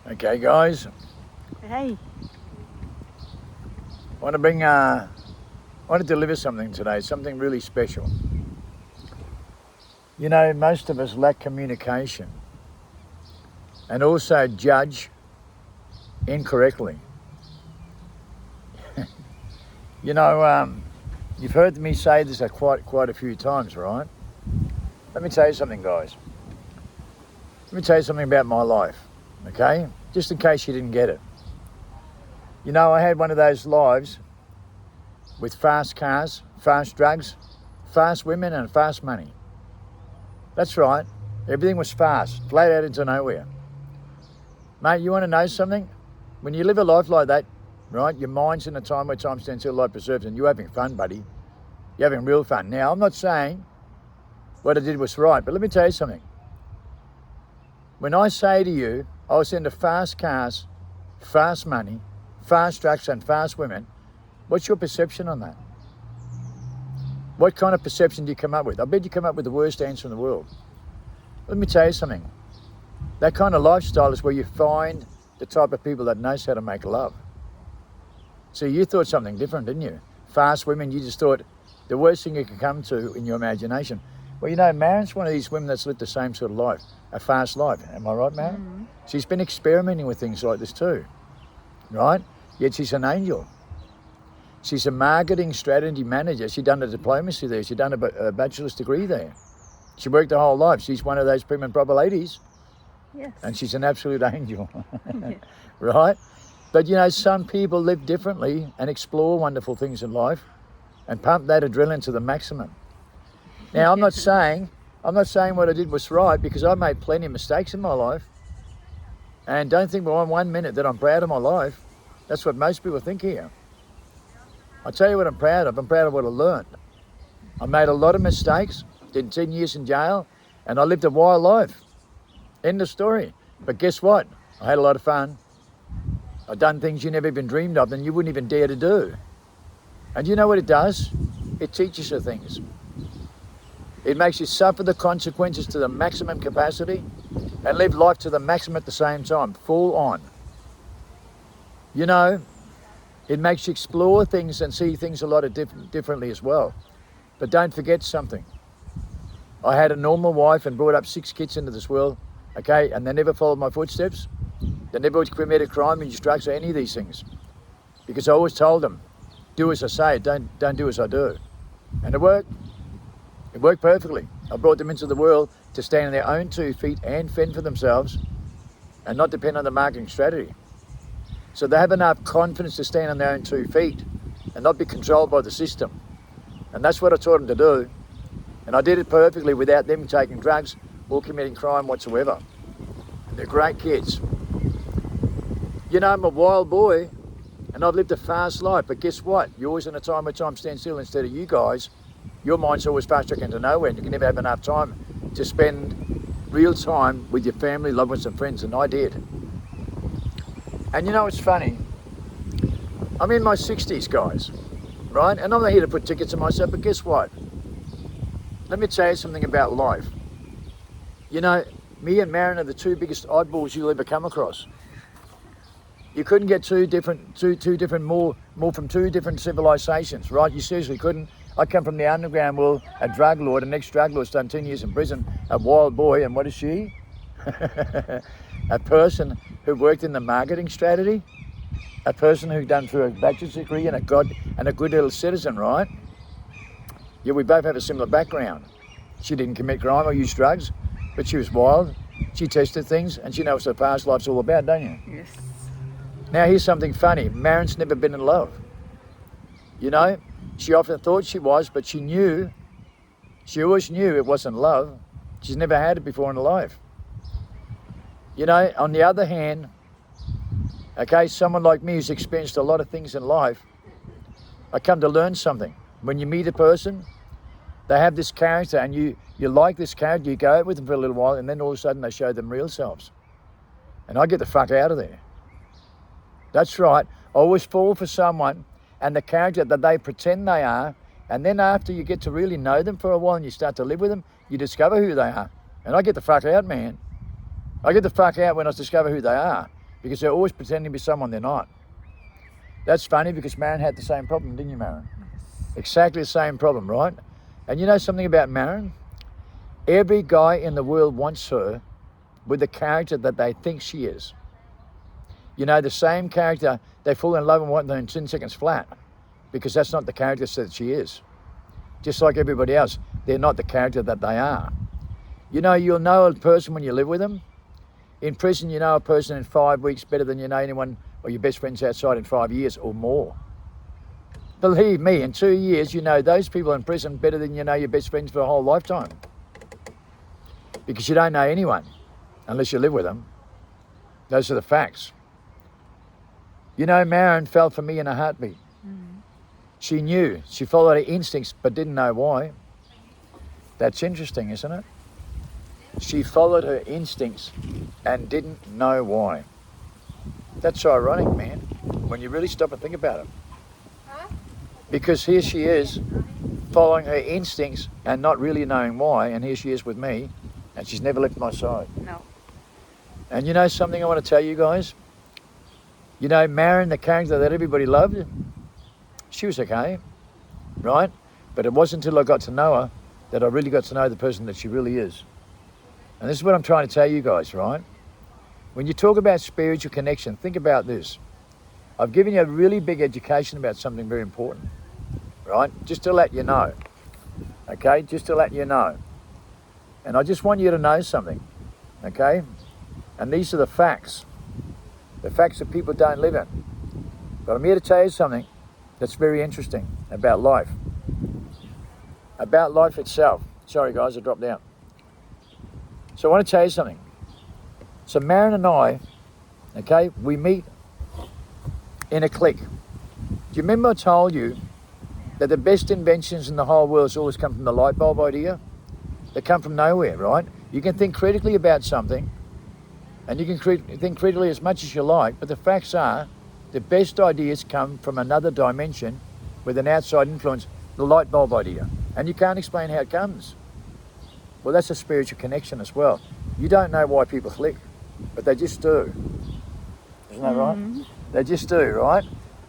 Okay, guys. Hey. I want to deliver something today, something really special. You know, most of us lack communication and also judge incorrectly. You know, you've heard me say this quite a few times, right? Let me tell you something, guys. Let me tell you something about my life, okay? Just in case you didn't get it. You know, I had one of those lives with fast cars, fast drugs, fast women and fast money. That's right. Everything was fast, flat out into nowhere. Mate, you want to know something? When you live a life like that, right, your mind's in a time where time stands still, life preserves, and you're having fun, buddy. You're having real fun. Now, I'm not saying what I did was right, but let me tell you something. When I say to you, I was into fast cars, fast money, fast drugs and fast women, what's your perception on that? What kind of perception do you come up with? I bet you come up with the worst answer in the world. Let me tell you something. That kind of lifestyle is where you find the type of people that knows how to make love. So you thought something different, didn't you? Fast women, you just thought the worst thing you could come to in your imagination. Well, you know, Maren's one of these women that's lived the same sort of life, a fast life. Am I right, Maren? Mm-hmm. She's been experimenting with things like this too, right? Yet she's an angel. She's a marketing strategy manager. She's done a diplomacy there. She's done a bachelor's degree there. She worked her whole life. She's one of those prim and proper ladies. Yes. And she's an absolute angel, Yeah. right? But you know, some people live differently and explore wonderful things in life and pump that adrenaline to the maximum. Now, I'm not saying what I did was right, because I made plenty of mistakes in my life. And don't think for 1 minute that I'm proud of my life. That's what most people think here. I'll tell you what I'm proud of. I'm proud of what I learned. I made a lot of mistakes, did 10 years in jail, and I lived a wild life. End of story. But guess what? I had a lot of fun. I've done things you never even dreamed of and you wouldn't even dare to do. And you know what it does? It teaches you things. It makes you suffer the consequences to the maximum capacity and live life to the maximum at the same time, full on. You know, it makes you explore things and see things a lot of differently as well. But don't forget something. I had a normal wife and brought up 6 kids into this world, okay, and they never followed my footsteps. They never committed crime, use drugs, or any of these things. Because I always told them, do as I say, don't do as I do. And it worked. It worked perfectly. I brought them into the world to stand on their own 2 feet and fend for themselves and not depend on the marketing strategy. So they have enough confidence to stand on their own 2 feet and not be controlled by the system. And that's what I taught them to do. And I did it perfectly without them taking drugs or committing crime whatsoever. And they're great kids. You know, I'm a wild boy and I've lived a fast life, but guess what? You're always in a time where time stands still instead of you guys. Your mind's always fast tracking to nowhere and you can never have enough time to spend real time with your family, loved ones and friends, and I did. And you know, it's funny. I'm in my 60s, guys, right? And I'm not here to put tickets on myself, but guess what? Let me tell you something about life. You know, me and Maren are the 2 biggest oddballs you'll ever come across. You couldn't get two different more from 2 different civilizations, right? You seriously couldn't. I come from the underground world, a drug lord, an ex-drug lord's done 10 years in prison, a wild boy, and what is she? A person who worked in the marketing strategy, a person who done through a bachelor's degree and a good little citizen, right? Yeah, we both have a similar background. She didn't commit crime or use drugs, but she was wild. She tested things, and she knows what her past life's all about, don't you? Yes. Now, here's something funny. Maren's never been in love. You know, she often thought she was, but she always knew it wasn't love. She's never had it before in her life. You know, on the other hand, okay, someone like me who's experienced a lot of things in life, I come to learn something. When you meet a person, they have this character and you like this character, you go out with them for a little while and then all of a sudden they show them real selves. And I get the fuck out of there. That's right. I always fall for someone and the character that they pretend they are, and then after you get to really know them for a while and you start to live with them, you discover who they are. And I get the fuck out, man. I get the fuck out when I discover who they are. because they're always pretending to be someone they're not. That's funny because Marin had the same problem, didn't you, Marin? Exactly the same problem, right? And you know something about Marin? Every guy in the world wants her with the character that they think she is. You know, the same character, they fall in love and want them in 10 seconds flat because that's not the character that she is. Just like everybody else, they're not the character that they are. You know, you'll know a person when you live with them. In prison, you know a person in 5 weeks better than you know anyone or your best friends outside in 5 years or more. Believe me, in 2 years, you know those people in prison better than you know your best friends for a whole lifetime. Because you don't know anyone unless you live with them. Those are the facts. You know, Marin fell for me in a heartbeat. She knew. She followed her instincts but didn't know why. That's interesting, isn't it? She followed her instincts and didn't know why. That's ironic, man, when you really stop and think about it. Because here she is, following her instincts and not really knowing why, and here she is with me, and she's never left my side. No. And you know something I want to tell you guys? You know, Marin, the character that everybody loved, she was okay, right? But it wasn't until I got to know her that I really got to know the person that she really is. And this is what I'm trying to tell you guys, right? When you talk about spiritual connection, think about this. I've given you a really big education about something very important, right? Just to let you know, okay? Just to let you know. And I just want you to know something, okay? And these are the facts that people don't live in. But I'm here to tell you something that's very interesting about life itself. Sorry guys, I dropped out. So I want to tell you something. So Marin and I, okay, we meet in a clique. Do you remember I told you that the best inventions in the whole world has always come from the light bulb idea? They come from nowhere, right? You can think critically about something and you can think critically as much as you like, but the facts are the best ideas come from another dimension with an outside influence, the light bulb idea. And you can't explain how it comes. Well, that's a spiritual connection as well. You don't know why people click, but they just do. Isn't that right? They just do, right?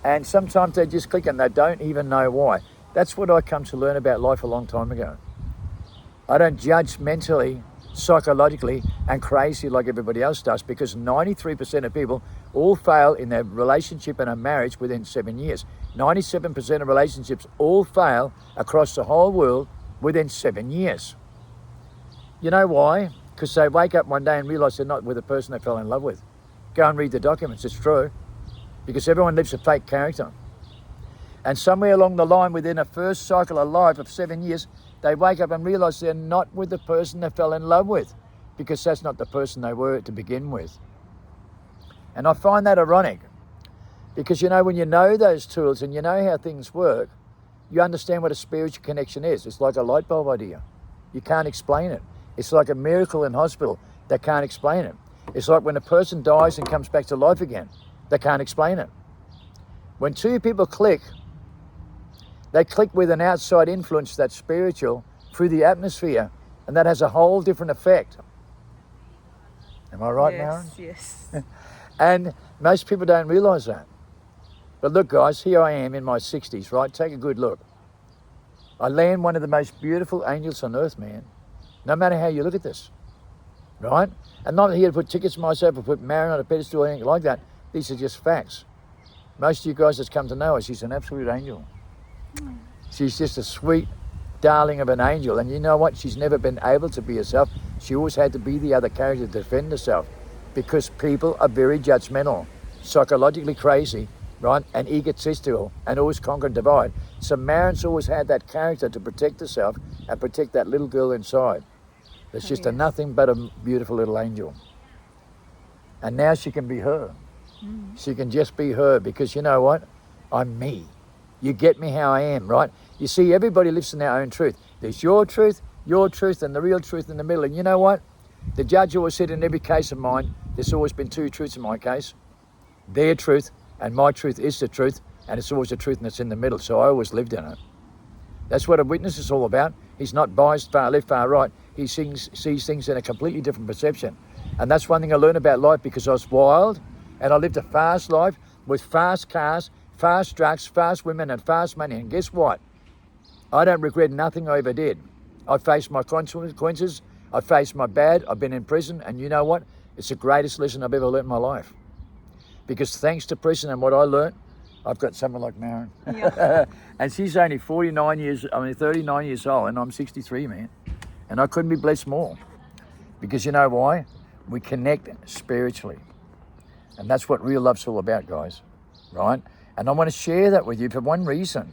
And sometimes they just click and they don't even know why. That's what I come to learn about life a long time ago. I don't judge mentally, psychologically, and crazy like everybody else does, because 93% of people all fail in their relationship and a marriage within 7 years. 97% of relationships all fail across the whole world within 7 years. You know why? Because they wake up one day and realise they're not with the person they fell in love with. Go and read the documents, it's true. Because everyone lives a fake character. And somewhere along the line within a first cycle of life of 7 years, they wake up and realise they're not with the person they fell in love with, because that's not the person they were to begin with. And I find that ironic, because you know, when you know those tools and you know how things work, you understand what a spiritual connection is. It's like a light bulb idea. You can't explain it. It's like a miracle in hospital. They can't explain it. It's like when a person dies and comes back to life again. They can't explain it. When two people click, they click with an outside influence that's spiritual through the atmosphere, and that has a whole different effect. Am I right, Marin? Yes. And most people don't realise that. But look, guys, here I am in my 60s, right? Take a good look. I land one of the most beautiful angels on earth, man. No matter how you look at this, right? I'm not here to put tickets to myself or put Marin on a pedestal or anything like that. These are just facts. Most of you guys that's come to know her, she's an absolute angel. She's just a sweet darling of an angel. And you know what? She's never been able to be herself. She always had to be the other character to defend herself, because people are very judgmental, psychologically crazy, right? And egotistical, and always conquer and divide. So Marin's always had that character to protect herself and protect that little girl inside. That's just a nothing but a beautiful little angel. And now she can be her. She can just be her, because you know what? I'm me. You get me how I am, right? You see, everybody lives in their own truth. There's your truth, and the real truth in the middle. And you know what? The judge always said in every case of mine, there's always been two truths in my case. Their truth and my truth is the truth, and it's always the truth that's in the middle. So I always lived in it. That's what a witness is all about. He's not biased, far left, far right. He sees things in a completely different perception. And that's one thing I learned about life, because I was wild And I lived a fast life with fast cars, fast drugs, fast women, and fast money. And guess what? I don't regret nothing I ever did. I faced my consequences. I faced my bad. I've been in prison. And you know what? It's the greatest lesson I've ever learnt in my life. Because thanks to prison and what I learnt, I've got someone like Maren. Yeah. And she's only 39 years old, and I'm 63, man. And I couldn't be blessed more. Because you know why? We connect spiritually. And that's what real love's all about, guys. Right? And I want to share that with you for one reason.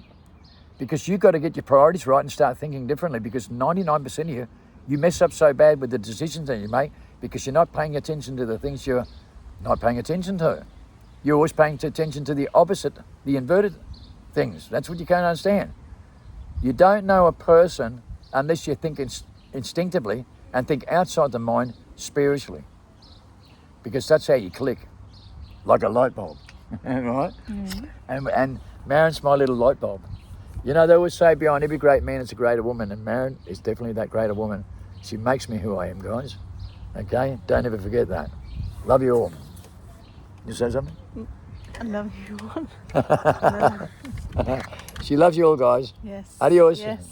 Because you've got to get your priorities right and start thinking differently. Because 99% of you mess up so bad with the decisions that you make because you're not paying attention to the things you're not paying attention to. You're always paying attention to the opposite, the inverted things. That's what you can't understand. You don't know a person unless you think instinctively and think outside the mind spiritually. Because that's how you click, like a light bulb, right? Mm. And Maren's my little light bulb. You know, they always say behind every great man is a greater woman, and Maren is definitely that greater woman. She makes me who I am, guys. Okay? Don't ever forget that. Love you all. You say something? I love you all. She loves you all, guys. Yes. Adios. Yes.